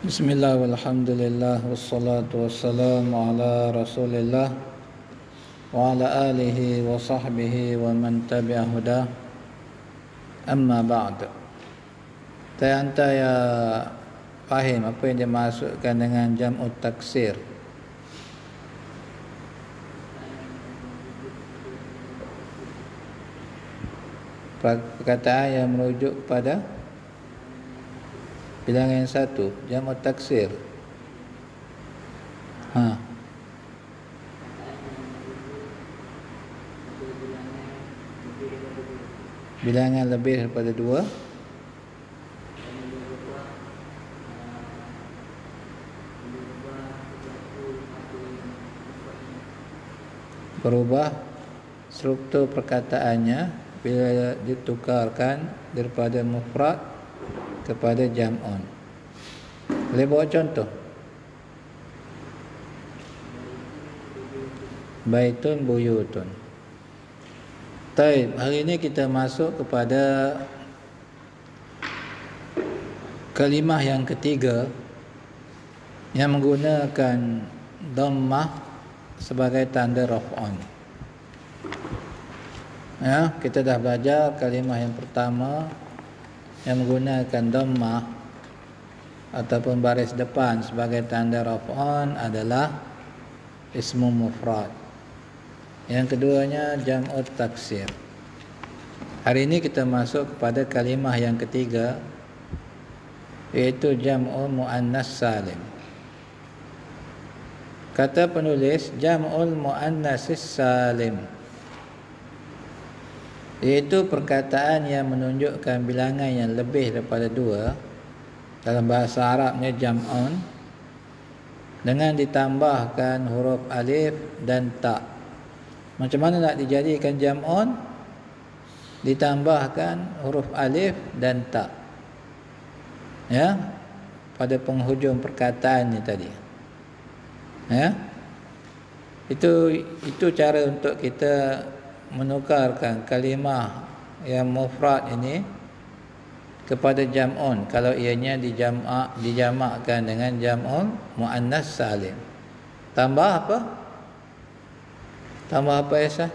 Bismillah walhamdulillah wassalatu wassalamu ala rasulillah wa ala alihi wa sahbihi wa man tabi'ah huda. Amma ba'd. Anta ya faham apa yang dimaksudkan dengan jam'ut taksir? Perkataan yang merujuk kepada bilangan yang satu, jam'ut taksir. Bilangan lebih daripada dua. Berubah struktur perkataannya bila ditukarkan daripada mufrad kepada jam'un. Boleh bawa contoh? Baitun buyutun. Baik, hari ini kita masuk kepada kalimah yang ketiga yang menggunakan dhammah sebagai tanda raf'an. Ya, kita dah belajar kalimah yang pertama yang menggunakan dhammah ataupun baris depan sebagai tanda raf'an adalah ismu mufrad. Yang keduanya jam'ut taksir. Hari ini kita masuk kepada kalimah yang ketiga, iaitu jam'ul muannas salim. Kata penulis jam'ul muannasis salim, iaitu perkataan yang menunjukkan bilangan yang lebih daripada dua. Dalam bahasa Arabnya jam'un, dengan ditambahkan huruf alif dan ta. Macam mana nak dijadikan jam'un? Ditambahkan huruf alif dan ta, ya, pada penghujung perkataan ni tadi. Ya, itu cara untuk kita menukarkan kalimah yang mufrad ini kepada jam'un kalau ianya dijamakkan dengan jam'un muannas salim. Tambah apa? Tambah apa Aisyah?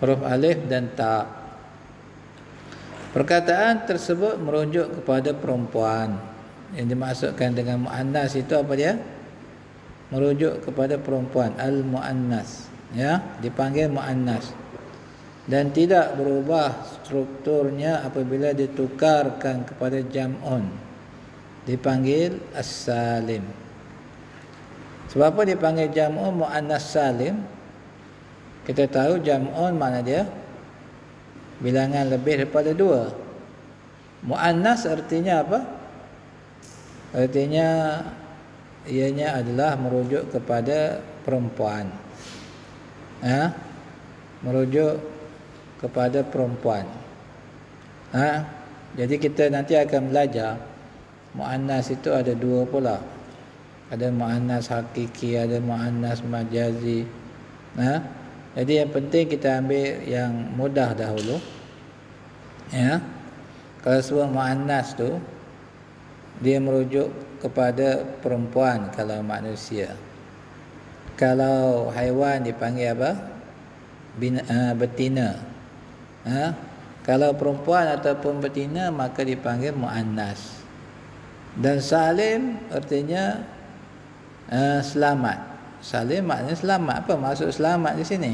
Huruf alif dan ta. Perkataan tersebut merujuk kepada perempuan. Yang dimaksudkan dengan muannas itu apa dia? Merujuk kepada perempuan, al-muannas, ya, dipanggil muannas, dan tidak berubah strukturnya apabila ditukarkan kepada jam'un, dipanggil as-salim. Sebab apa dipanggil jam'un muannas salim? Kita tahu jam'un makna dia bilangan lebih daripada dua. Muannas artinya apa? Artinya ianya adalah merujuk kepada perempuan. Merujuk kepada perempuan. Jadi kita nanti akan belajar muannas itu ada dua pula. Ada muannas hakiki, ada muannas majazi. Jadi yang penting kita ambil yang mudah dahulu. Ya. Kalau semua muannas tu dia merujuk kepada perempuan kalau manusia. Kalau haiwan dipanggil apa? Betina. Kalau perempuan ataupun betina maka dipanggil muannas. Dan salim artinya selamat. Salim maknanya selamat. Apa maksud selamat di sini?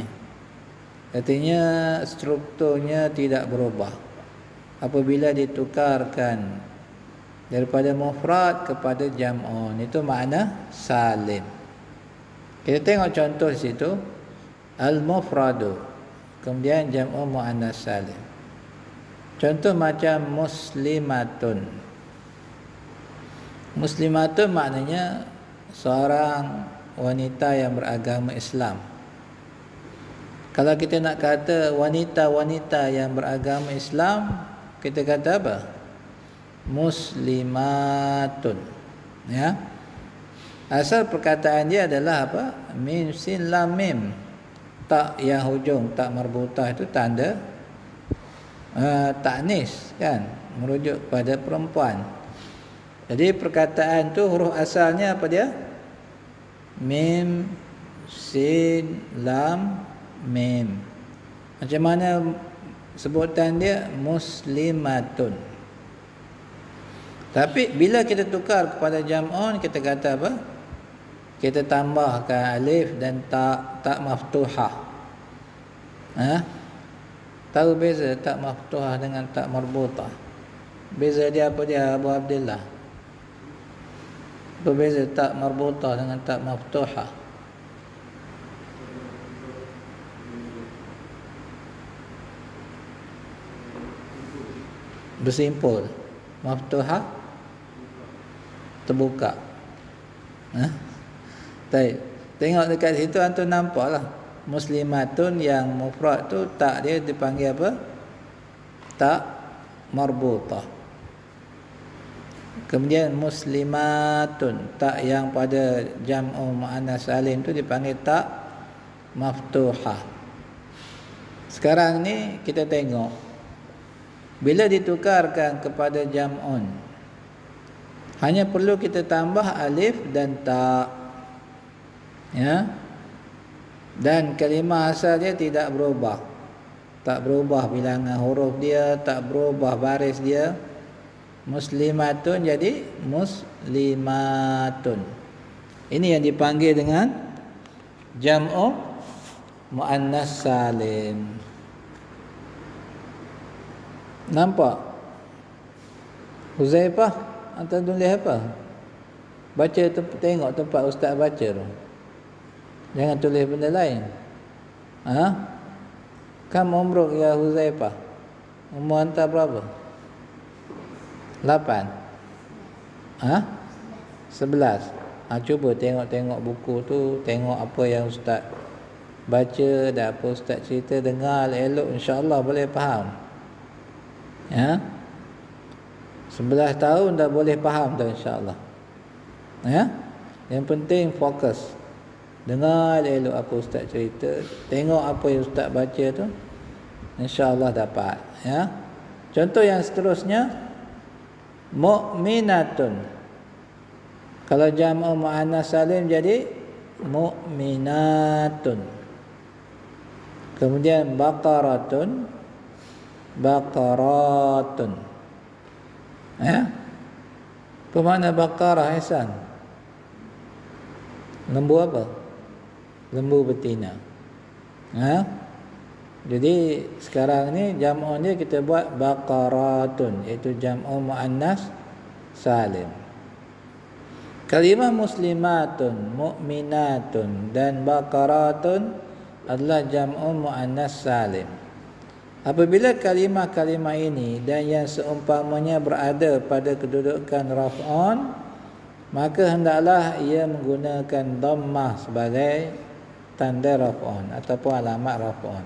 Artinya strukturnya tidak berubah apabila ditukarkan daripada mufrad kepada jam'un. Itu makna salim. Kita tengok contoh di situ, al-mufradu, kemudian jam'un muannas salim. Contoh macam muslimatun. Muslimatun maknanya seorang wanita yang beragama Islam. Kalau kita nak kata wanita-wanita yang beragama Islam, kita kata apa? Muslimatun. Ya. Asal perkataan dia adalah apa? Min sin lam mim. Tak yang hujung tak marbutah itu tanda ta'nis, kan, merujuk pada perempuan. Jadi perkataan tu huruf asalnya apa dia? Mim, sin, lam, mim. Macam mana sebutan dia? Muslimatun. Tapi bila kita tukar kepada jam'un, kita kata apa? Kita tambahkan alif dan tak maftuhah. Tahu beza tak maftuhah dengan tak marbutah? Beza dia apa dia, Abu Abdullah? Apa beza tak marbutah dengan tak maftuhah? Bersimpul. Maftuhah terbuka. Tengok dekat situ antum nampaklah muslimatun yang mufrad tu tak dia dipanggil apa? Tak marbutah. Kemudian muslimatun, tak yang pada jam'u muannas salim tu dipanggil tak maftuhah. Sekarang ni kita tengok bila ditukarkan kepada jam'un, hanya perlu kita tambah alif dan ta, ya. Dan kalimah asal dia tidak berubah. Tak berubah bilangan huruf dia, tak berubah baris dia. Muslimatun jadi muslimatun. Ini yang dipanggil dengan jam'u muannas salim. Nampak? Huzaifah, antum tulis apa? Baca tengok tempat ustaz baca tu. Jangan tulis benda lain. Kam umruk ya Huzaifah? Umur anta berapa? 8. 11. Cuba tengok buku tu, tengok apa yang ustaz baca dan apa ustaz cerita, dengar elok, insya-Allah boleh faham. 11 tahun dah boleh faham dah, insya-Allah. Yang penting fokus. Dengar elok apa ustaz cerita, tengok apa yang ustaz baca tu, insya-Allah dapat, ya. Contoh yang seterusnya, mukminatun. Kalau jam'u muannas salim jadi mukminatun. Kemudian baqaratun, baqaratun. Apa makna baqarah, Ihsan? Lembu apa? Lembu betina. Jadi sekarang ni jam'un dia kita buat baqaratun, iaitu jam'u muannas salim. Kalimah muslimatun, mukminatun dan baqaratun adalah jam'u muannas salim. Apabila kalimah-kalimah ini dan yang seumpamanya berada pada kedudukan raf'un, maka hendaklah ia menggunakan dhammah sebagai tanda raf'un ataupun alamat raf'un.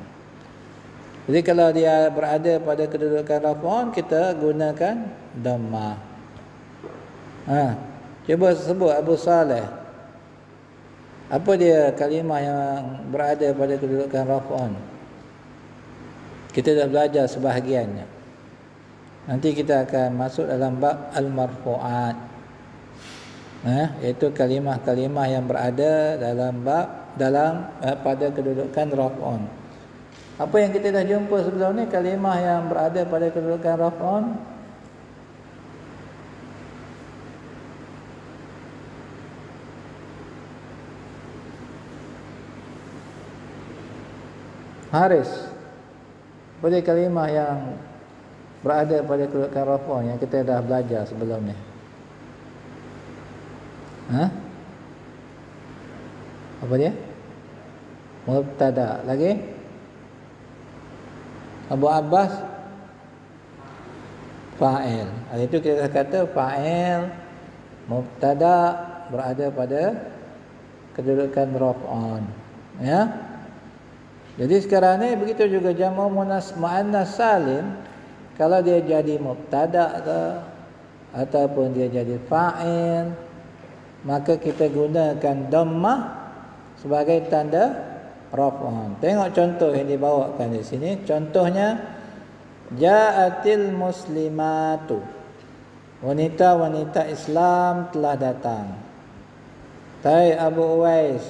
Jadi kalau dia berada pada kedudukan raf'un, kita gunakan dhammah. Cuba sebut Abu Saleh. Apa dia kalimah yang berada pada kedudukan raf'un? Kita dah belajar sebahagiannya. Nanti kita akan masuk dalam bab al-marfu'at. Iaitu kalimah-kalimah yang berada dalam pada kedudukan raf'un. Apa yang kita dah jumpa sebelum ni, kalimah yang berada pada kedudukan raf'un. Haris, apa dia kalimah yang berada pada kedudukan raf'un yang kita dah belajar sebelum ni? Apa dia? Mubtada. Lagi? Abu Abbas, fa'il. Itu kita kata fa'il mubtada berada pada kedudukan raf'un, ya. Jadi sekarang ni begitu juga jam'u muannas salim, kalau dia jadi mubtada ke ataupun dia jadi fa'il, maka kita gunakan dhammah sebagai tanda raf'un. Tengok contoh yang dibawakan di sini. Contohnya, ja'atil muslimatu. wanita-wanita Islam telah datang. Baik Abu Uwais,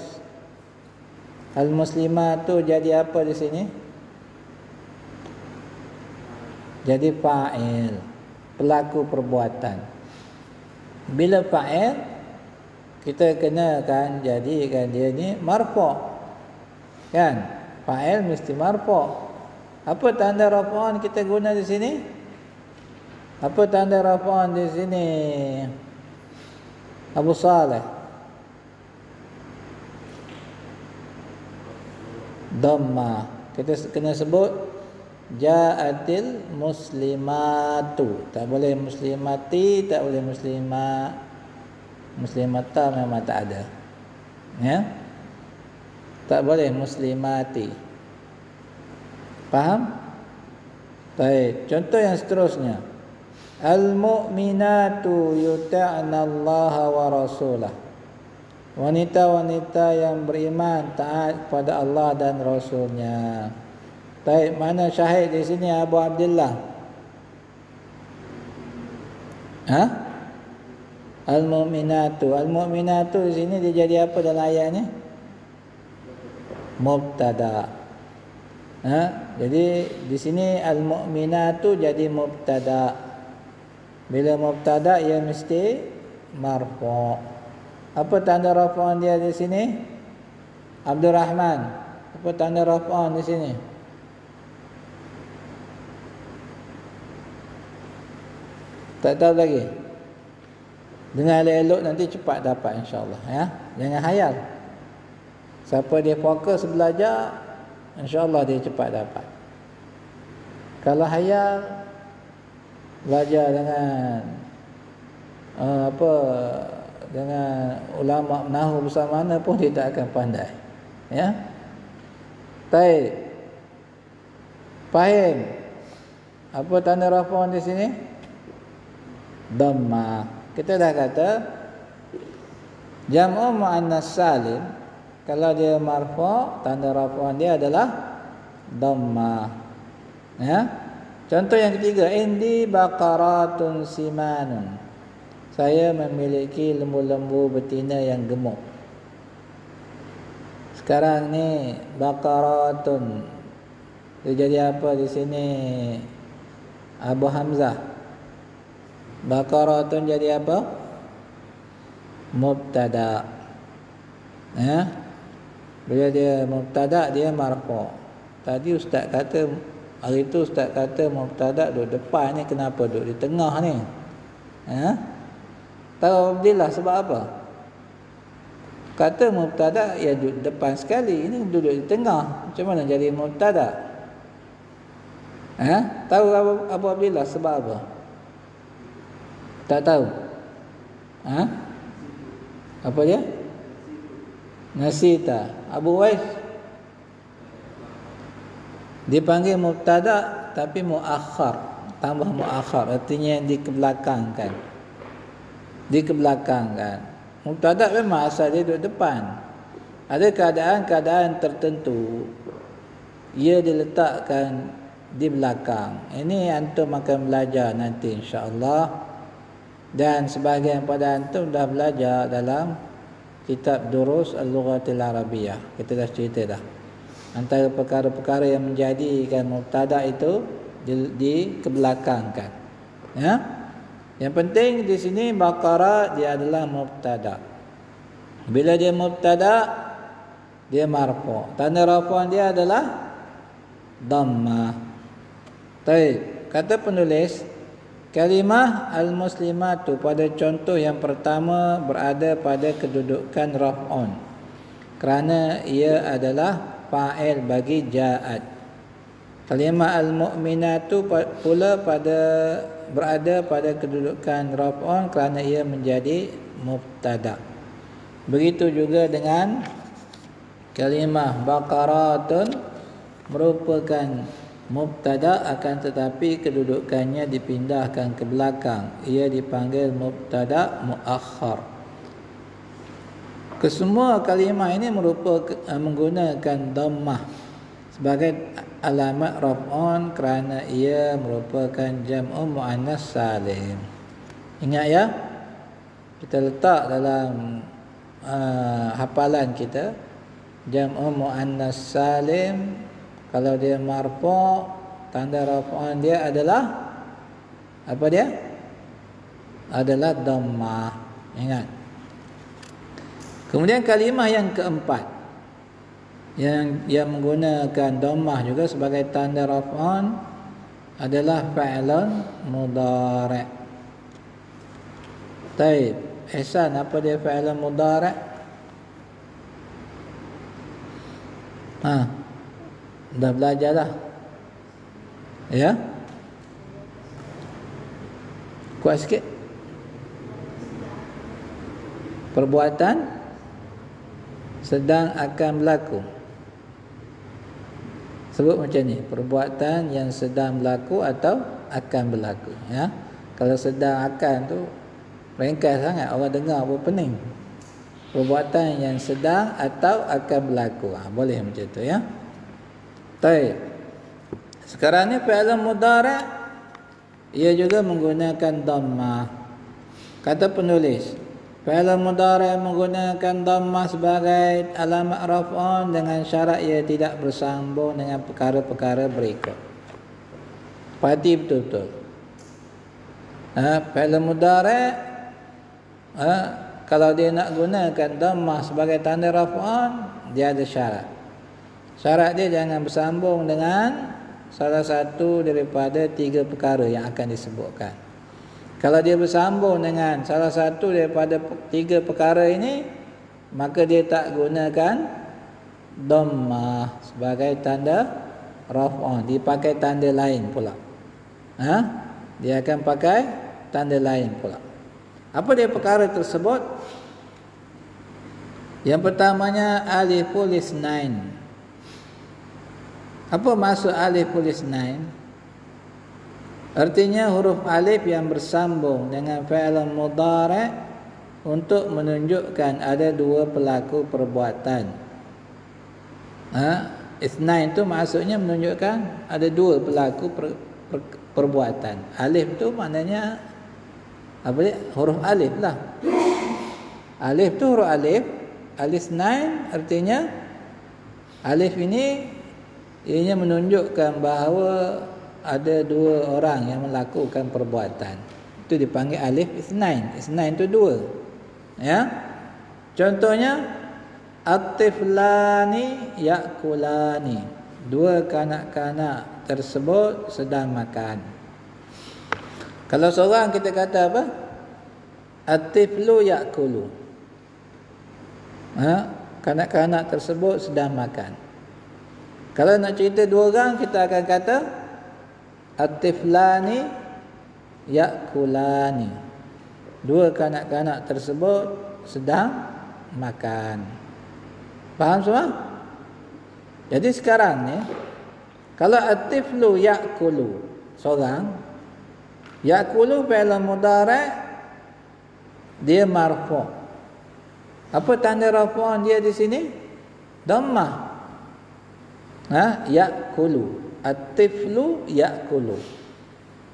al-muslimah tu jadi apa di sini? Jadi fa'il, pelaku perbuatan. Bila fa'il, kita kenakan jadikan dia ni marfu'. Kan? Fa'il mesti marfu'. Apa tanda rafa'an kita guna di sini? Apa tanda rafa'an di sini? Abu Saleh. Dhamma. Kita kena sebut ja'atil muslimatu. Tak boleh muslimati, tak boleh muslimata memang tak ada. Ya? Tak boleh muslimati. Faham? Baik, contoh yang seterusnya. Al-mu'minatu yuta'na Allah wa rasulah. Wanita-wanita yang beriman taat kepada Allah dan Rasulnya. Baik, mana syahid di sini Abu Abdullah? Ha? Al-mu'minatu. Al-mu'minatu di sini dia jadi apa dalam ayat ni? Mubtada. Ha? Jadi di sini al-mu'minatu jadi mubtada. Bila mubtada ia mesti marfu'. Apa tanda rafa'an dia di sini? Abdul Rahman. Apa tanda rafa'an di sini? Tak tahu lagi. Dengar elok nanti cepat dapat insya-Allah ya. Jangan hayal. Siapa dia fokus belajar, insya-Allah dia cepat dapat. Kalau hayal, belajar dengan dengan ulama nahwu besar mana pun dia tak akan pandai. Ya. Baik. Faham? Apa tanda rafa'an di sini? Dhamma. Kita dah kata jam'u muannas salim kalau dia marfu' tanda rafa'an dia adalah dhamma. Ya. Contoh yang ketiga, indi baqaratun simanun. Saya memiliki lembu-lembu betina yang gemuk. Sekarang ni baqaratun. Dia jadi apa di sini? Abu Hamzah. Baqaratun jadi apa? Mubtada. Ya. Bila dia mubtada dia marfu'. Tadi ustaz kata, hari tu ustaz kata mubtada duduk depan ni, kenapa duduk di tengah ni? Ya. Tahu Abdillah sebab apa? Kata mubtada ya duduk depan sekali, ini duduk di tengah. Macam mana jadi mubtada? Tahu Abu Abdillah sebab apa? Tak tahu? Apa dia? Nasita. Abu Wais dipanggil mubtada tapi muakhar, tambah muakhar artinya dikebelakangkan. Dikebelakangkan. Mubtada memang asal dia duduk depan. Ada keadaan-keadaan tertentu ia diletakkan di belakang. Ini antum akan belajar nanti insya-Allah. Dan sebahagian pada antum dah belajar dalam kitab Durus Al-Lughatil Arabiyah. Kita dah cerita dah. Antara perkara-perkara yang menjadikan mubtada itu dikebelakangkan. Ya. Yang penting di sini Baqarah dia adalah mubtada. Bila dia mubtada dia marfu'. Tanda rafa'an dia adalah dhamma. Baik, kata penulis kalimah al-muslimatu pada contoh yang pertama berada pada kedudukan raf'un kerana ia adalah fa'il bagi ja'at. Kalimah al-mu'minatu pula berada pada kedudukan raf'un kerana ia menjadi mubtada. Begitu juga dengan kalimah baqaratun merupakan mubtada akan tetapi kedudukannya dipindahkan ke belakang. Ia dipanggil mubtada muakhar. Kesemua kalimah ini menggunakan dhammah sebagai alamat raf'un kerana ia merupakan jam'u muannas salim. Ingat ya, kita letak dalam hafalan kita, jam'u muannas salim kalau dia marfu' tanda raf'an dia adalah apa dia? Adalah dhammah. Ingat. Kemudian kalimah yang keempat yang menggunakan dhammah juga sebagai tanda raf'an adalah fa'ilun mudhari'. Baik, Ihsan, apa dia fa'ilun mudhari'? Dah belajar dah. Ya? Kuat sikit. Perbuatan sedang akan berlaku. Sebut macam ni, perbuatan yang sedang berlaku atau akan berlaku, ya. Kalau sedang akan tu ringkas sangat, orang dengar pun pening. Perbuatan yang sedang atau akan berlaku. Boleh macam tu, ya. Baik. Sekarang ni fi'il mudhari' ia juga menggunakan dhammah. Kata penulis, fi'il mudhari' menggunakan dhammah sebagai alamat raf'an dengan syarat ia tidak bersambung dengan perkara-perkara berikut. Perhati betul-betul. Fi'il mudhari' kalau dia nak gunakan dhammah sebagai tanda raf'an, dia ada syarat. Syarat dia jangan bersambung dengan salah satu daripada 3 perkara yang akan disebutkan. Kalau dia bersambung dengan salah satu daripada 3 perkara ini, maka dia tak gunakan dhammah sebagai tanda raf'an. Dia pakai tanda lain pula. Dia akan pakai tanda lain pula. Apa dia perkara tersebut? Yang pertamanya aliful isnain. Apa maksud aliful isnain? Artinya huruf alif yang bersambung dengan fi'il mudhari' untuk menunjukkan ada 2 pelaku perbuatan. Isnain tu maksudnya menunjukkan ada 2 pelaku perbuatan. Alif tu maknanya apa dia? Huruf alif lah. Alif tu huruf alif. Al-isnain artinya alif ini ianya menunjukkan bahawa ada 2 orang yang melakukan perbuatan. Itu dipanggil alif isnain. Isnain tu 2. Ya. Contohnya at-tiflani ya'kulani. 2 kanak-kanak tersebut sedang makan. Kalau seorang kita kata apa? At-tiflu ya'kulu. Kanak-kanak tersebut sedang makan. Kalau nak cerita 2 orang, kita akan kata at-tiflani ya'kulani. 2 kanak-kanak tersebut sedang makan. Faham semua? Jadi sekarang ni, kalau at-tiflu ya'kulu seorang, ya'kulu fi'il mudhari' dia marfu'. Apa tanda raf'an dia di sini? Dhammah. Ya'kulu. At-tiflu ya'kulu.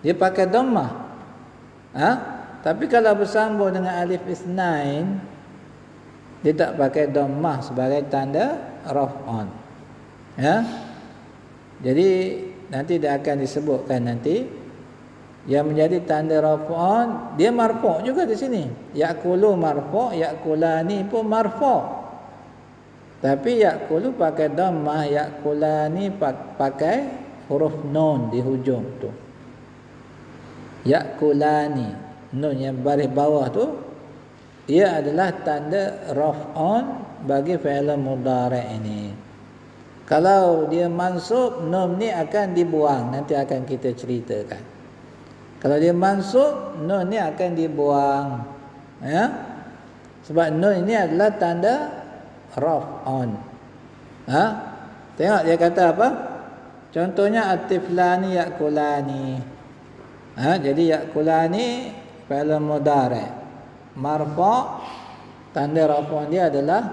Dia pakai dhammah. Tapi kalau bersambung dengan alif isnain, dia tak pakai dhammah sebagai tanda raf'an. Ya. Jadi nanti dia akan disebutkan nanti yang menjadi tanda raf'an, dia marfu' juga di sini. Ya'kulu marfu', ya'kulani pun marfu'. Tapi ya'kulu pakai dhammah, ya'kulani pakai huruf nun di hujung tu. Ya'kulani, nun yang baris bawah tu, ia adalah tanda raf'an bagi fi'il mudhari' ini. Kalau dia mansub, nun ni akan dibuang, nanti akan kita ceritakan. Kalau dia mansub, nun ni akan dibuang. Ya? Sebab nun ini adalah tanda raf'an. Tengok dia kata apa? Contohnya at-tiflani ya'kulani. Jadi ya'kulani fi'il mudhari'. Marfu', tanda raf'an dia adalah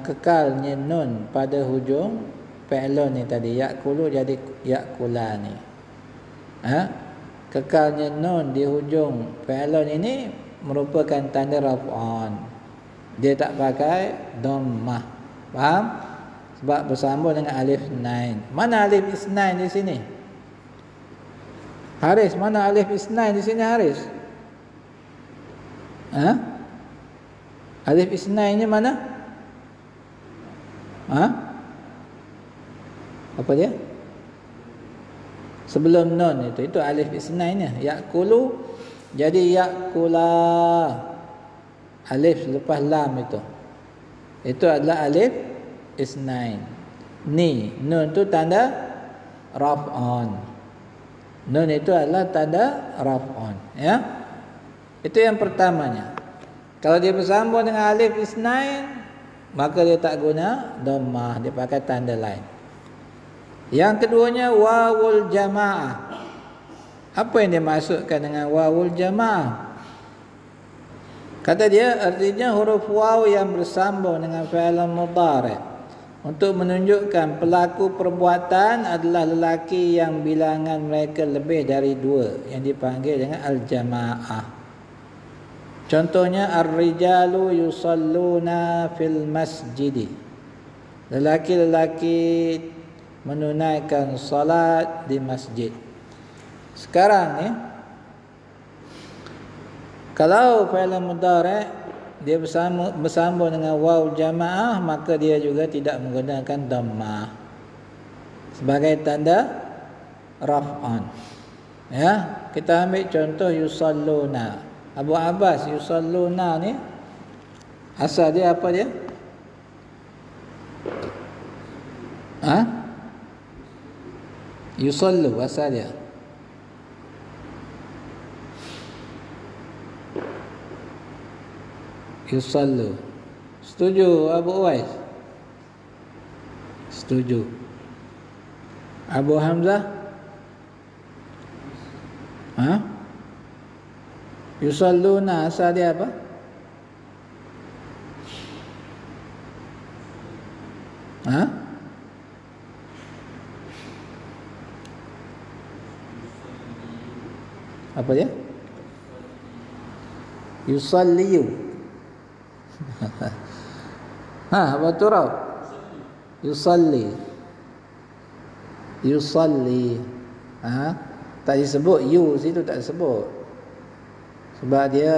kekalnya nun pada hujung fi'ilun ni tadi, ya'kulu jadi ya'kulani. kekalnya nun di hujung fi'lun ini merupakan tanda raf'an. Dia tak pakai dhammah. Faham? Sebab bersambung dengan alif isnain. Mana alif isnain di sini? Haris, mana alif isnain di sini Haris? Ha? Alif isnain ni mana? Ha? Apa dia? Sebelum nun itu alif isnainnya. Ya'kulu jadi ya'kula. Alif lepas lam itu. Itu adalah alif isnain. Ni nun tu tanda raf'an. Nun itu adalah tanda raf'an, ya. Itu yang pertamanya. Kalau dia bersambung dengan alif isnain, maka dia tak guna dhammah, dia pakai tanda lain. Yang keduanya wawul jamaah. Apa yang dimaksudkan dengan wawul jamaah? Kata dia artinya huruf waw yang bersambung dengan fi'il mudhari' untuk menunjukkan pelaku perbuatan adalah lelaki yang bilangan mereka lebih dari 2, yang dipanggil dengan al-jamaah. Contohnya ar-rijalu yusalluna fil masjidi. Lelaki-lelaki menunaikan salat di masjid. Sekarang ni kalau fi'il mudhari' dia bersambung dengan waw jamaah, maka dia juga tidak menggunakan dhammah sebagai tanda raf'an. Ya, kita ambil contoh yusalluna. Abu Abbas, yusalluna ni asal dia apa dia? Ha? Yusallu asal dia. Yusallu. Setuju Abu Uwais? Setuju. Abu Hamzah? Ha? Yusalluna asal dia apa? Ha? Apa dia? Yusalliyu. Ha, apa tu Raub? Yusalli. Yusalli. Ha? Tak disebut you situ, tak disebut. Sebab dia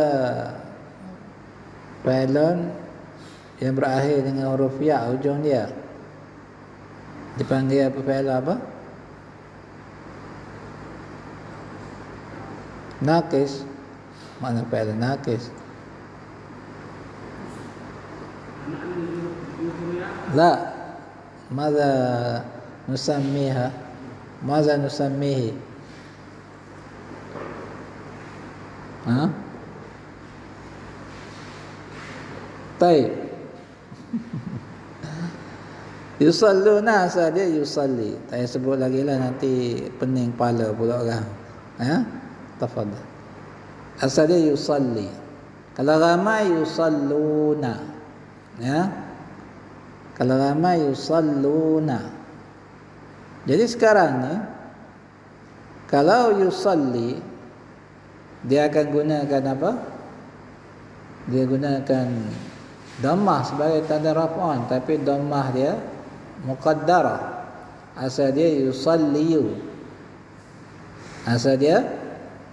fi'lun yang berakhir dengan huruf ya hujung dia. Dipanggil apa fi'il apa? Naqis. Mana fi'il naqis? La. Mada nusammiha? Mada nusammihi? Ha? Baik. Yusalluna saja yusalli. Tak payah sebut lagi lah, nanti pening kepala pula orang. Ha? Tafadhal. Asal dia yusalli. Kalau ramai yusalluna. Ya. Kalau ramai yusalluna. Jadi sekarang ni kalau yusalli, dia akan gunakan apa? Dia gunakan dhammah sebagai tanda raf'an, tapi dhammah dia muqaddarah. Asal dia yusalliyu. Asal dia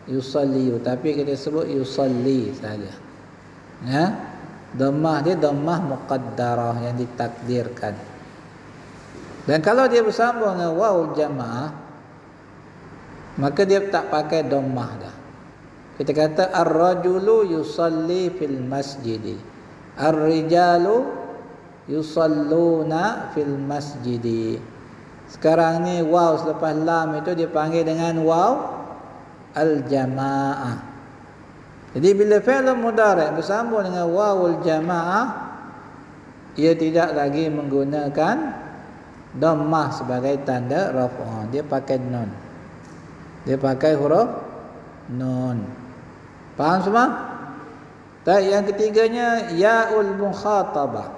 yusalliyu, tapi kita sebut yusalli saja. Ya. Dhammah dia dhammah muqaddarah yang ditakdirkan. Dan kalau dia bersambung dengan waw jamaah, maka dia tak pakai dhammah dah. Kita kata ar-rajulu yusalli fil masjidi, ar-rijalu yusalluna fil masjidi. Sekarang ni waw selepas lam itu dipanggil dengan waw al-jamaah. Jadi bila fi'il mudhari' bersambung dengan wawul jamaah, ia tidak lagi menggunakan dhammah sebagai tanda raf'an. Dia pakai nun. Dia pakai huruf nun. Faham semua? Dan yang ketiganya ya'ul mukhatabah.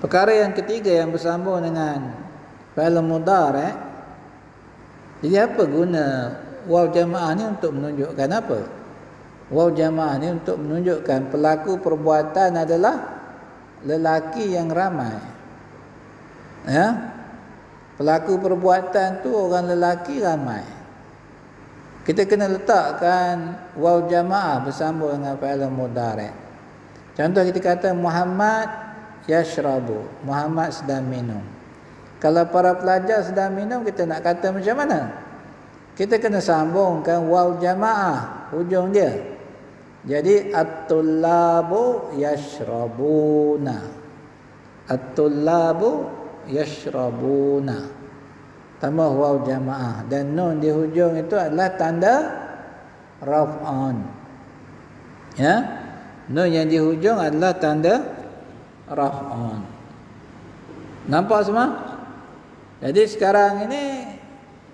Perkara yang ketiga yang bersambung dengan fi'il mudhari'. Jadi apa guna waw jamaah ni untuk menunjukkan apa? Waw jamaah ni untuk menunjukkan pelaku perbuatan adalah lelaki yang ramai. Ya. Pelaku perbuatan tu orang lelaki ramai. Kita kena letakkan waw jamaah bersambung dengan fi'il mudhari'. Contoh kita kata Muhammad yashrabu, Muhammad sedang minum. Kalau para pelajar sedang minum, kita nak kata macam mana? Kita kena sambungkan waw jamaah hujung dia. Jadi at-tullabu yashrabuna, at-tullabu yashrabuna, tambah waw jamaah, dan nun di hujung itu adalah tanda raf'an. Ya, nun yang di hujung adalah tanda raf'an. Nampak semua? Jadi sekarang ini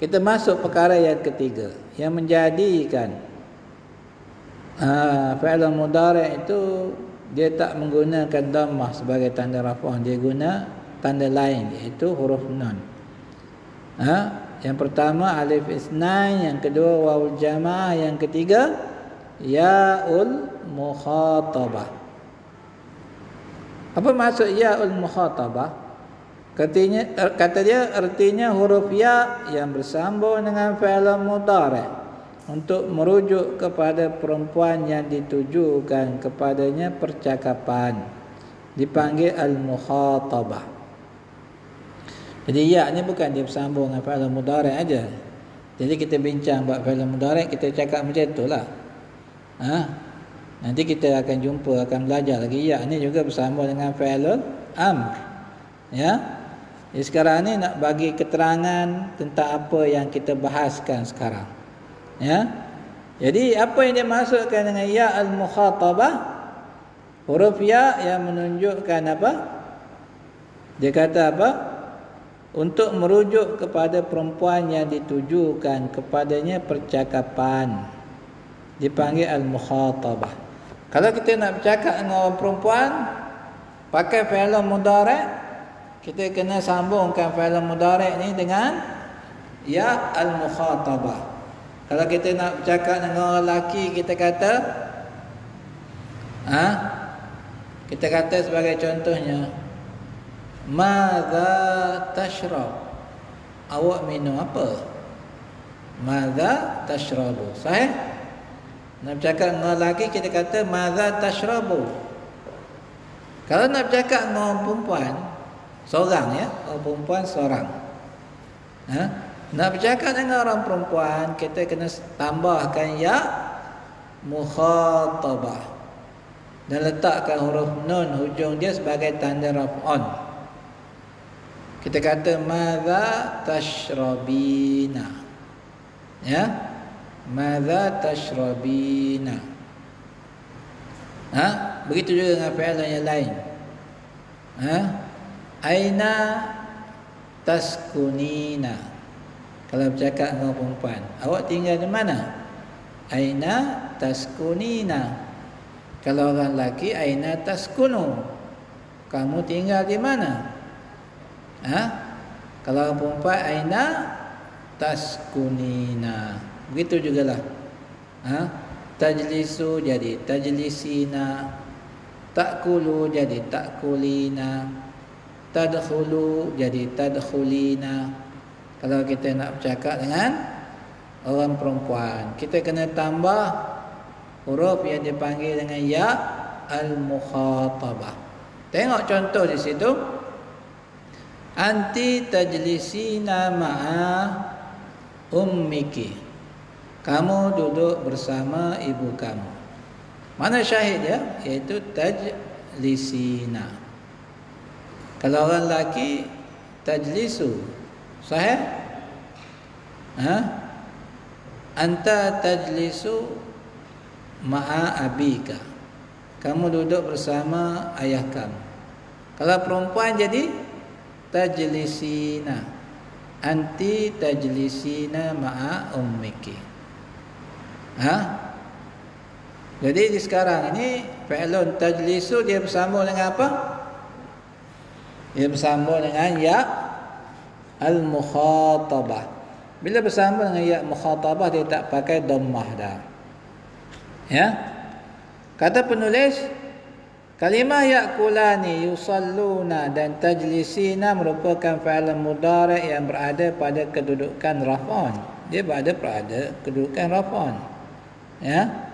kita masuk perkara yang ketiga yang menjadikan fi'il mudhari' itu dia tak menggunakan dhammah sebagai tanda raf'an, dia guna tanda lain iaitu huruf nun. Yang pertama alif isnain, yang kedua waw jamaah, yang ketiga yaul mukhatabah. Apa maksud yaul mukhatabah? Kata dia artinya huruf ya yang bersambung dengan fi'il mudhari' untuk merujuk kepada perempuan yang ditujukan kepadanya percakapan, dipanggil al-mukhatabah. Jadi ya ni bukan dia bersambung dengan fi'il mudhari' aja. Jadi kita bincang bab fi'il mudhari', kita cakap macam itulah. Nanti kita akan jumpa, akan belajar lagi ya ni juga bersambung dengan fi'il amr. Ya. Jadi sekarang ni nak bagi keterangan tentang apa yang kita bahaskan sekarang. Ya. Jadi apa yang dia maksudkan dengan ya al-mukhatabah? Huruf ya yang menunjukkan apa? Dia kata apa? Untuk merujuk kepada perempuan yang ditujukan kepadanya percakapan, dipanggil al-mukhatabah. Kalau kita nak bercakap dengan orang perempuan pakai fi'il mudhari', kita kena sambungkan fi'il mudhari' ni dengan ya al-mukhatabah. Kalau kita nak bercakap dengan orang lelaki, kita kata kita kata sebagai contohnya, madza tashrab, awak minum apa? Madza tashrabu. Sahih? Nak bercakap dengan lelaki, kita kata madza tashrabu. Kalau nak bercakap dengan orang perempuan seorang, ya, orang perempuan seorang, nak bercakap dengan orang perempuan, kita kena tambahkan ya mukhatabah dan letakkan huruf nun hujung dia sebagai tanda raf'an. Kita kata madza tashrabina, ya, madza tashrabina. Begitu juga dengan fi'il yang lain. Aina taskunina. Kalau bercakap dengan perempuan, awak tinggal di mana? Aina taskunina. Kalau orang lelaki, aina taskunu, kamu tinggal di mana? Kalau orang perempuan, aina taskunina. Begitu jugalah. Tajlisu jadi tajlisina, takulu jadi takulina, tadkhulu jadi tadkhulina. Kalau kita nak bercakap dengan orang perempuan, kita kena tambah huruf yang dipanggil dengan ya al-mukhatabah. Tengok contoh di situ. Anti tajlisina ma'a ummiki. Kamu duduk bersama ibu kamu. Mana syahid ya? Iaitu tajlisina. Kalau orang lelaki, tajlisu. Sahih? Anta tajlisu ma'a abika. Kamu duduk bersama ayah kamu. Kalau perempuan jadi tajlisina. Anti tajlisina ma'a ummiki. Jadi di sekarang ini fi'lun tajlisu dia bersambung dengan apa? Dia bersambung dengan ya al-mukhatabah. Bila bersambung dengan ya mukhatabah, dia tak pakai dhammah dah. Ya. Kata penulis, kalimah yakulani, yusalluna dan tajlisina merupakan fi'il mudhari' yang berada pada kedudukan raf'an. Dia berada pada kedudukan raf'an. Ya.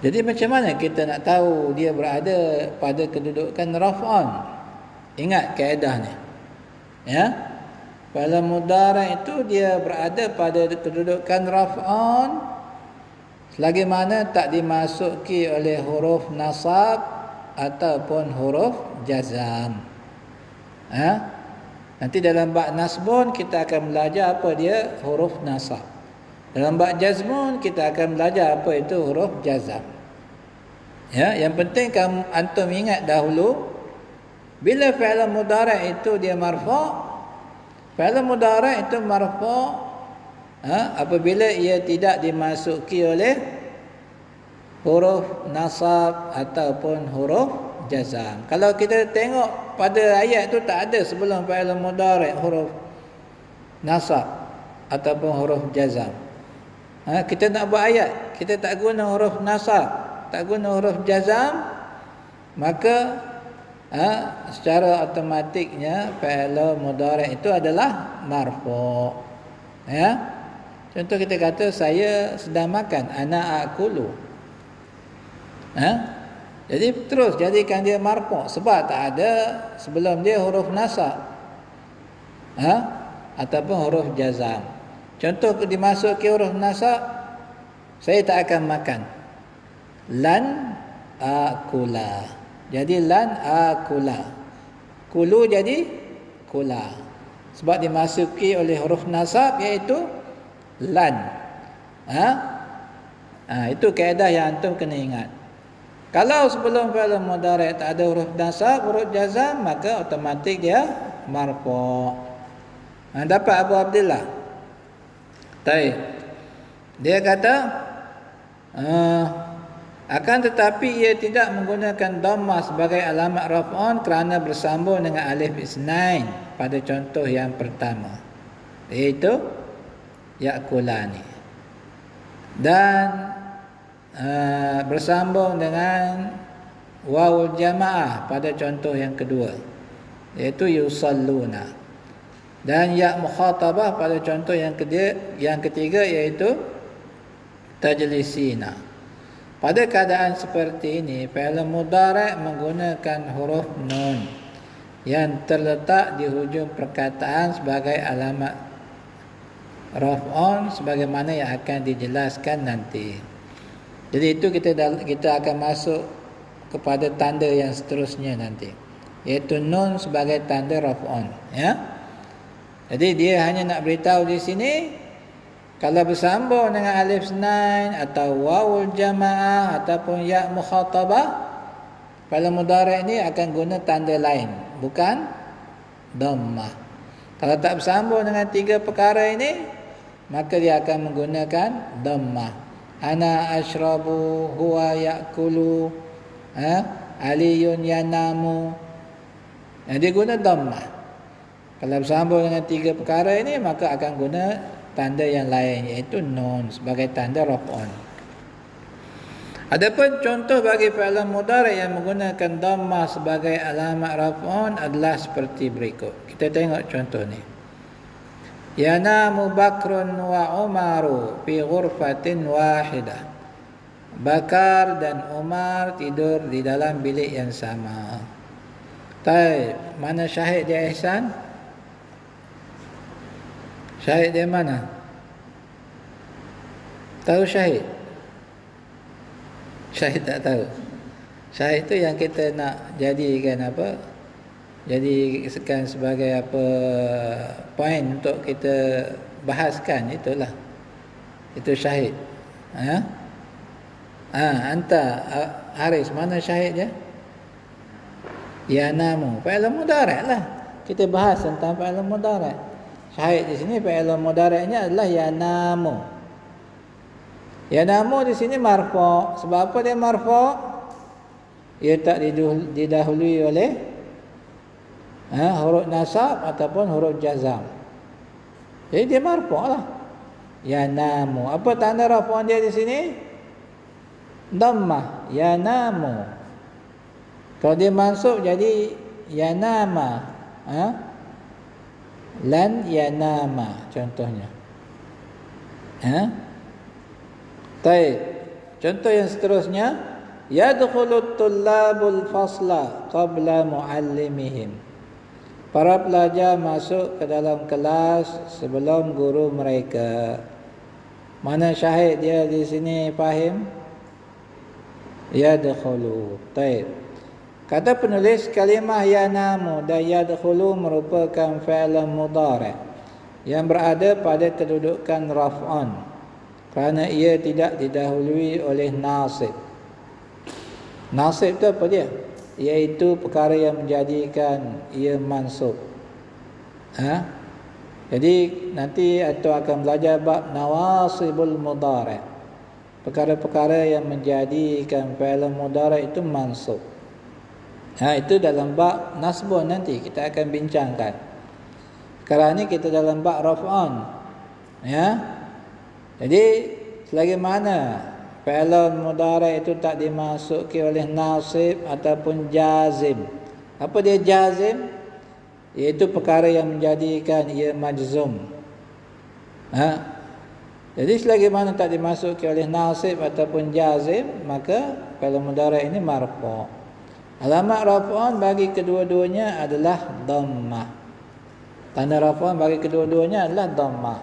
Jadi macam mana kita nak tahu dia berada pada kedudukan raf'an? Ingat kaedah ni. Ya. Fi'il mudhari' itu dia berada pada kedudukan raf'an selagi mana tak dimasuki oleh huruf nasab ataupun huruf jazam. Nanti dalam bab nasbun kita akan belajar apa dia huruf nasab. Dalam bab jazmun kita akan belajar apa itu huruf jazam. Ya, yang penting kamu antum ingat dahulu bila fi'il mudhari' itu dia marfu'. Fi'il mudhari' itu marfu' apabila ia tidak dimasuki oleh huruf nasab ataupun huruf jazam. Kalau kita tengok pada ayat tu tak ada sebelum fi'il mudhari' huruf nasab ataupun huruf jazam. Kita nak buat ayat, kita tak guna huruf nasab, tak guna huruf jazam, maka secara automatiknya fi'il mudhari' itu adalah marfu'. Ya. Contoh kita kata saya sedang makan, ana akulu. Jadi terus jadikan dia marfu' sebab tak ada sebelum dia huruf nasab. Ataupun huruf jazam. Contoh dimasuki huruf nasab, saya tak akan makan. Lan akula. Jadi lan akula. Kulu jadi kula. Sebab dimasuki oleh huruf nasab iaitu lan. Itu kaedah yang antum kena ingat. Kalau sebelum fi'il mudhari' tak ada huruf nasab, huruf jazam, maka automatik dia marfu'. Dapat Abu Abdullah? Baik. Dia kata akan tetapi ia tidak menggunakan dhammah sebagai alamat raf'an kerana bersambung dengan alif isnain pada contoh yang pertama, iaitu yakulani, dan bersambung dengan wawul jamaah pada contoh yang kedua, iaitu yusalluna, dan ya mukhatabah pada contoh yang ketiga iaitu tajlisina. Pada keadaan seperti ini, fi'il mudhari' menggunakan huruf nun yang terletak di hujung perkataan sebagai alamat raf'an sebagaimana yang akan dijelaskan nanti. Jadi itu kita akan masuk kepada tanda yang seterusnya nanti, iaitu nun sebagai tanda raf'an, ya. Jadi dia hanya nak beritahu di sini kalau bersambung dengan alif isnain atau wawul jamaah ataupun ya mukhatabah, fi'il mudhari' ini akan guna tanda lain, bukan dhammah. Kalau tak bersambung dengan tiga perkara ini, maka dia akan menggunakan dhammah. Ana ashrabu, huwa yakulu, aliyun yanamu. Dia guna dhammah. Kalau bersambung dengan tiga perkara ini, maka akan guna tanda yang lain, iaitu nun sebagai tanda raf'an. Adapun contoh bagi fi'il mudhari' yang menggunakan dhammah sebagai alamat raf'an adalah seperti berikut. Kita tengok contoh ni. Yanamu Bakrun wa Umaru fi ghurfatin wahidah. Bakar dan Umar tidur di dalam bilik yang sama. Baik, mana syahid dia Ihsan? Syahid dia mana? Tahu syahid? Syahid tak tahu. Syahid tu yang kita nak jadikan apa? Jadikan sebagai apa poin untuk kita bahaskan, itulah. Itu syahid. Anta Haris, mana syahid dia? Yanamu. Fi'il mudhari' lah. Kita bahas tentang fi'il mudhari'. Syahid di sini fi'il mudhari'nya adalah yanamu. Yanamu di sini marfu'. Sebab apa dia marfu'? Ia tak didahului oleh huruf nasab ataupun huruf jazam. Jadi dia marfu' lah. Yanamu. Apa tanda rafu'an dia di sini? Dhammah. Yanamu. Kalau dia mansub jadi yanama. Lan yanama contohnya. Baik. Contoh yang seterusnya, yadkhulu tullabul fasla qabla muallimihim. Para pelajar masuk ke dalam kelas sebelum guru mereka. Mana syahid dia di sini, faham? Yadkhulu. Baik. Kata penulis, kalimah yanamu dan yadkhulu merupakan fi'il mudhari' yang berada pada kedudukan raf'an kerana ia tidak didahului oleh nasib. Nasib itu apa dia? Iaitu perkara yang menjadikan ia mansub. Jadi nanti atau akan belajar bab nawasibul mudhari'. Perkara-perkara yang menjadikan fi'il mudhari' itu mansub. Itu dalam bab nasbun nanti kita akan bincangkan. Sekarang ni kita dalam bab raf'an. Jadi selagi mana fi'il mudhari' itu tak dimasuki oleh nasib ataupun jazim. Apa dia jazim? Iaitu perkara yang menjadikan ia majzum. Jadi selagi mana tak dimasuki oleh nasib ataupun jazim, maka fi'il mudhari' ini marfu'. Alamat raf'an bagi kedua-duanya adalah dhammah. Tanda raf'an bagi kedua-duanya adalah dhammah.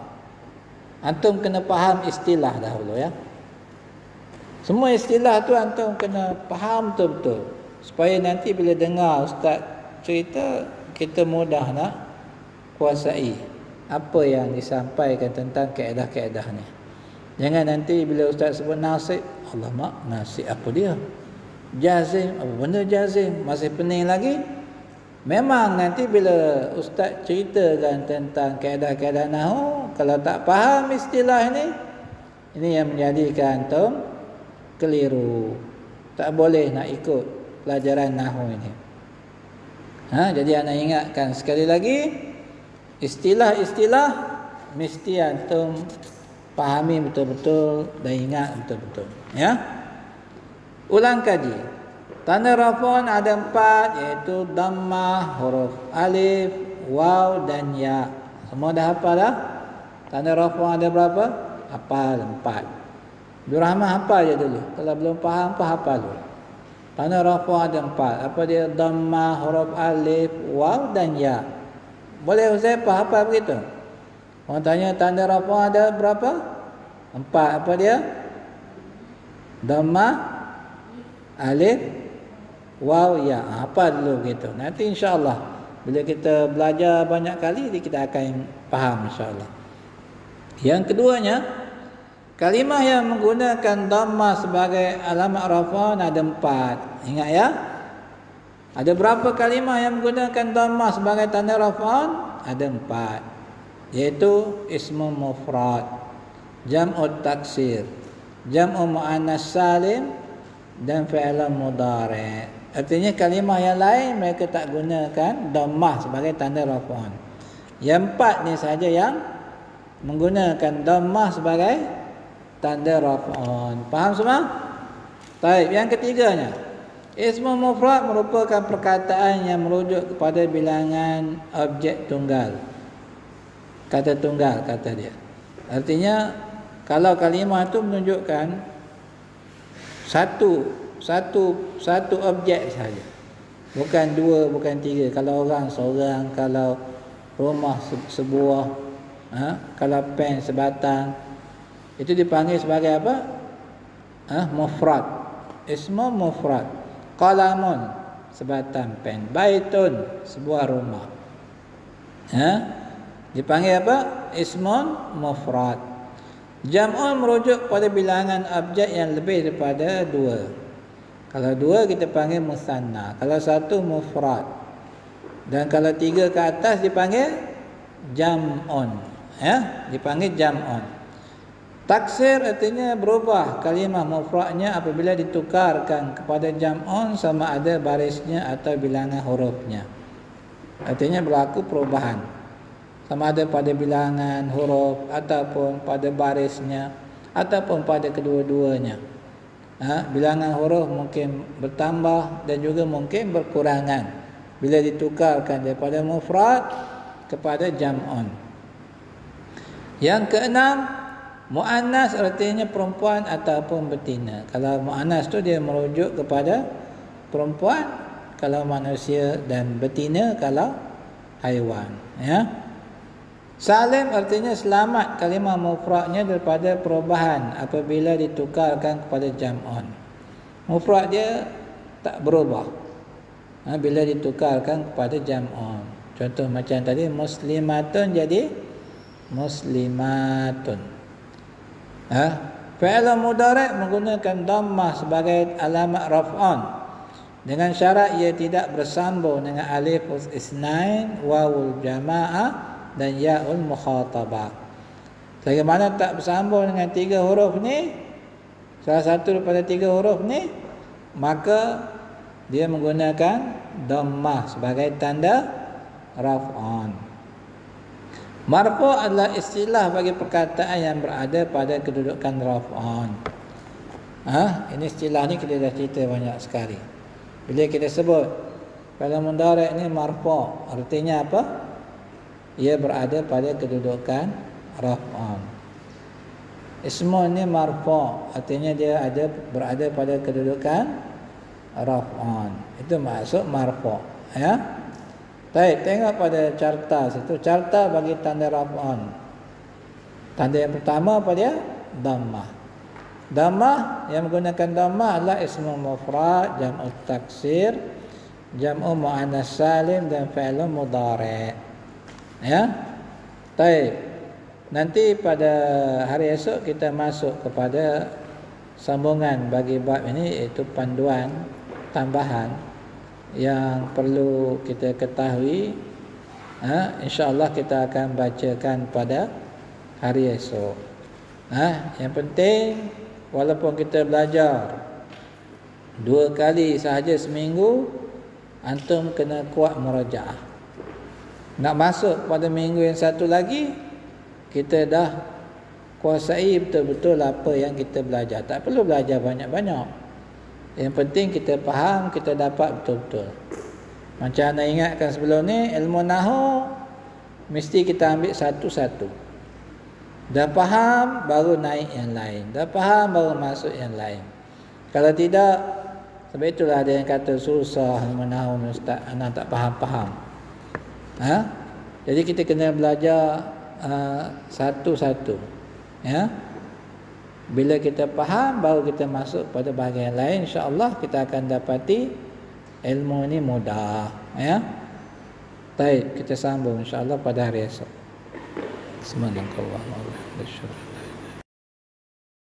Antum kena faham istilah dahulu ya. Semua istilah tu antum kena faham betul-betul, supaya nanti bila dengar ustaz cerita, kita mudah nak kuasai apa yang disampaikan tentang kaedah-kaedah ni. Jangan nanti bila ustaz sebut nasib, alamak nasib apa dia? Jazim, apa benda jazim? Masih pening lagi? Memang nanti bila ustaz ceritakan tentang kaedah-kaedah nahwu, kalau tak faham istilah ini yang menjadikan antum keliru. Tak boleh nak ikut pelajaran nahwu ini. Jadi anak ingatkan sekali lagi, istilah-istilah mesti antum fahami betul-betul dan ingat betul-betul. Ya. Ulang kaji. Tanda raf'an ada 4, iaitu dhammah, huruf alif, waw dan ya. Semua dah hafal dah? Tanda raf'an ada berapa? Hafal 4. Abdul Rahman hafal je dulu. Kalau belum faham apa hafal dulu. Tanda raf'an ada 4. Apa dia? Dhammah, huruf alif, waw dan ya. Boleh Huzaifah hafal begitu? Orang tanya tanda raf'an ada berapa? 4. Apa dia? Dhammah, alif, waw, ya. Apa dulu gitu. Nanti insya-Allah bila kita belajar banyak kali, kita akan faham insya-Allah. Yang keduanya, kalimah yang menggunakan dhammah sebagai alamat raf'an ada 4. Ingat ya? Ada berapa kalimah yang menggunakan dhammah sebagai tanda raf'an? Ada 4. Iaitu ismu mufrad, jam'ut taksir, jam'u muannas salim dan fi'il mudhari'. Artinya kalimah yang lain mereka tak gunakan dhammah sebagai tanda raf'an. Yang 4 ni saja yang menggunakan dhammah sebagai tanda raf'an. Faham semua? Baik, yang ketiganya, ismu mufrad merupakan perkataan yang merujuk kepada bilangan objek tunggal. Kata tunggal kata dia. Artinya kalau kalimah itu menunjukkan satu objek saja, bukan 2, bukan 3. Kalau orang seorang, kalau rumah sebuah, kalau pen sebatang, itu dipanggil sebagai apa? Mufrad. Ismu mufrad. Qalamun, sebatang pen. Baitun, sebuah rumah. Dipanggil apa? Ismun mufrad. Jam'un merujuk pada bilangan objek yang lebih daripada 2. Kalau 2 kita panggil musanna, kalau 1 mufrad, dan kalau 3 ke atas dipanggil jam'un. Dipanggil jam'un. Taksir artinya berubah kalimah mufradnya apabila ditukarkan kepada jam'un sama ada barisnya atau bilangan hurufnya. Artinya berlaku perubahan. sama ada pada bilangan huruf ataupun pada barisnya ataupun pada kedua-duanya. Bilangan huruf mungkin bertambah dan juga mungkin berkurangan bila ditukarkan daripada mufrad kepada jam'un. Yang keenam, muannas artinya perempuan ataupun betina. Kalau muannas tu dia merujuk kepada perempuan kalau manusia dan betina kalau haiwan, ya. Salim artinya selamat, kalimah mufradnya daripada perubahan apabila ditukarkan kepada jam'un. Mufrad dia tak berubah bila ditukarkan kepada jam'un. Contoh macam tadi, muslimatun jadi muslimatun. Fi'il mudhari' menggunakan dhammah sebagai alamat raf'an dengan syarat ia tidak bersambung dengan alif isnain, wawul jama'ah dan ya'ul mukhatabah. Bagaimana tak bersambung dengan 3 huruf ni, salah satu daripada 3 huruf ni, maka dia menggunakan dhammah sebagai tanda raf'an. Marfu' adalah istilah bagi perkataan yang berada pada kedudukan raf'an. Ini istilah ni kita dah cerita banyak sekali. Bila kita sebut fi'il mudhari' ni marfu', artinya apa? Ia berada pada kedudukan raf'an. Ismun ni marfu', artinya dia berada pada kedudukan raf'an. Itu maksud marfu', ya. Baik, tengok pada carta situ. Carta bagi tanda raf'an. Tanda yang pertama apa dia? Dhammah. Dhammah yang menggunakan dhammah adalah ismu mufrad, jam'u taksir, jam'u muannas salim dan fi'il mudhari'. Ya. Baik. Nanti pada hari esok kita masuk kepada sambungan bagi bab ini, iaitu panduan tambahan yang perlu kita ketahui. InsyaAllah kita akan bacakan pada hari esok. Yang penting, walaupun kita belajar 2 kali sahaja seminggu, antum kena kuat murajaah. Nak masuk pada minggu yang satu lagi, kita dah kuasai betul-betul apa yang kita belajar. Tak perlu belajar banyak-banyak. Yang penting kita faham, kita dapat betul-betul. Macam anda ingatkan sebelum ni, ilmu nahwu mesti kita ambil satu-satu. Dah faham, baru naik yang lain. Dah faham, baru masuk yang lain. Kalau tidak, sebab itulah ada yang kata susah ilmu nahwu ni ustaz, anak tak faham-faham. Jadi kita kena belajar satu-satu, ya. Bila kita faham, baru kita masuk pada bahagian lain. InsyaAllah kita akan dapati ilmu ni mudah, ya. Baik, kita sambung insyaAllah pada hari esok. Bismillahirrahmanirrahim.